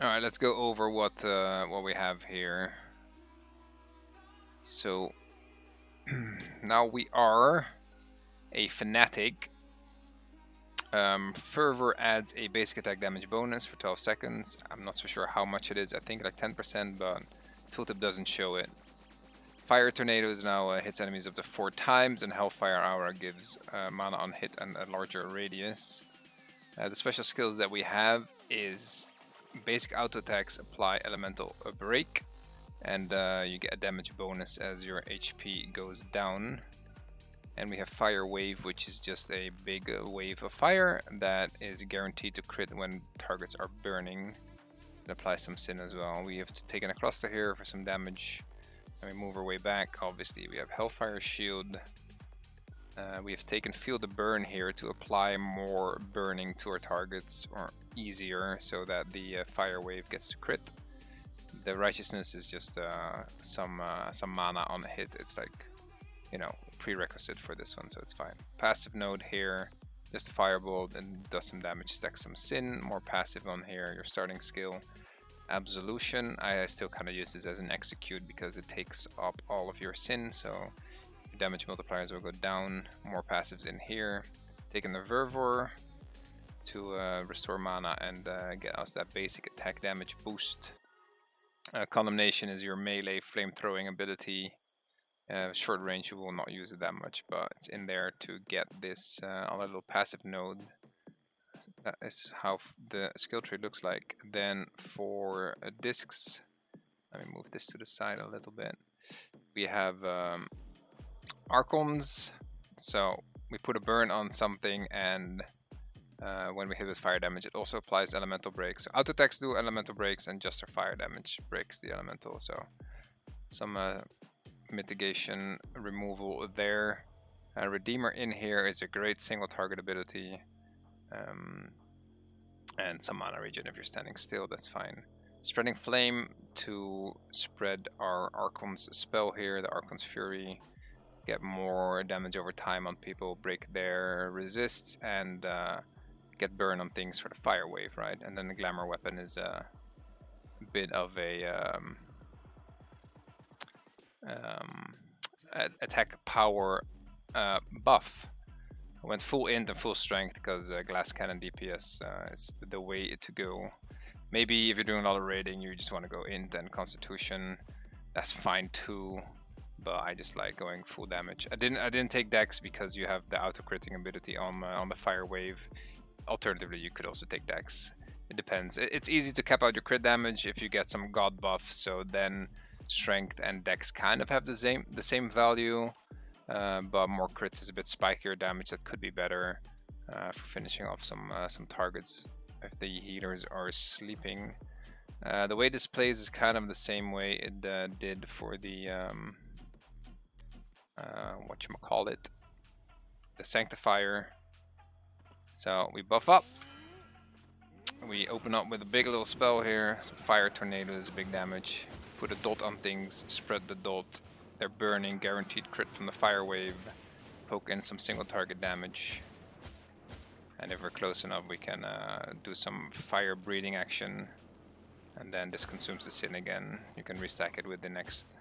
All right, let's go over what we have here. So now we are a Fanatic. Fervor adds a basic attack damage bonus for 12 seconds. I'm not so sure how much it is. I think like 10%, but tooltip doesn't show it. Fire Tornadoes now hits enemies up to 4 times, and Hellfire Aura gives mana on hit and a larger radius. The special skills that we have is basic auto attacks apply elemental break, and you get a damage bonus as your HP goes down. And we have Fire Wave, which is just a big wave of fire that is guaranteed to crit when targets are burning. And apply some sin as well. We have to take in a cluster here for some damage. And we move our way back. Obviously, we have Hellfire Shield. We have taken Feel the Burn here to apply more burning to our targets, or easier, so that the Fire Wave gets to crit. The Righteousness is just some mana on the hit. It's like, you know, prerequisite for this one, so it's fine. Passive node here, just a Firebolt and does some damage, stacks some Sin. More passive on here, your starting skill. Absolution, I still kind of use this as an execute because it takes up all of your Sin, so your damage multipliers will go down. More passives in here. Taking the Fervor to restore mana and get us that basic attack damage boost. Condemnation is your melee flame throwing ability. Short range, you will not use it that much, but it's in there to get this on a little passive node. That is how the skill tree looks like. Then for discs, let me move this to the side a little bit. We have Archons. So we put a burn on something, and when we hit with fire damage, it also applies elemental breaks. So auto attacks do elemental breaks, and just our fire damage breaks the elemental. So some mitigation removal there. Redeemer in here is a great single target ability, and some mana regen if you're standing still, that's fine. Spreading Flame to spread our Archon's spell here, the Archon's Fury. Get more damage over time on people, break their resists, and get burn on things for the fire wave, right? And then the Glamour Weapon is a bit of a attack power buff. I went full int and full strength because Glass Cannon DPS is the way to go. Maybe if you're doing a lot of raiding, you just want to go int and Constitution. That's fine too, but I just like going full damage. I didn't take Dex because you have the auto critting ability on the fire wave. Alternatively, you could also take Dex. It depends. It's easy to cap out your crit damage if you get some God buff, so then strength and dex kind of have the same value, but more crits is a bit spikier damage that could be better for finishing off some targets if the healers are sleeping. The way this plays is kind of the same way it did for the whatchamacallit, the Sanctifier. So we buff up. We open up with a big little spell here. Some Fire Tornadoes, big damage. Put a dot on things, spread the dot. They're burning, guaranteed crit from the fire wave. Poke in some single target damage. And if we're close enough, we can do some fire breathing action. And then this consumes the sin again. You can restack it with the next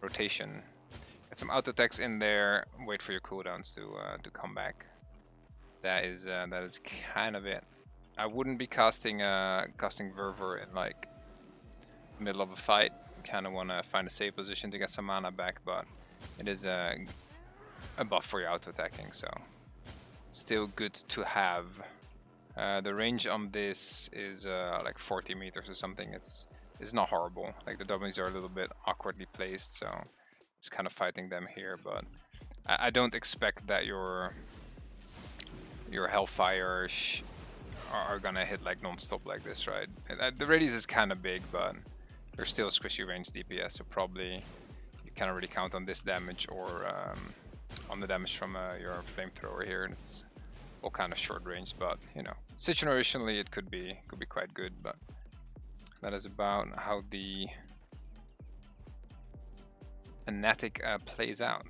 rotation. Get some auto attacks in there. Wait for your cooldowns to come back. That is kind of it. I wouldn't be casting Fervor in like middle of a fight. Kind of want to find a safe position to get some mana back, but it is a buff for your auto attacking, so still good to have. The range on this is like 40 meters or something. It's not horrible. Like the W's are a little bit awkwardly placed, so it's kind of fighting them here. But I don't expect that your Hellfire are gonna hit like non-stop like this, right? The radius is kind of big, but they're still squishy range DPS, so probably you can't really count on this damage or on the damage from your flamethrower here, and it's all kind of short range. But you know, situationally it could be quite good. But that is about how the Fanatic plays out.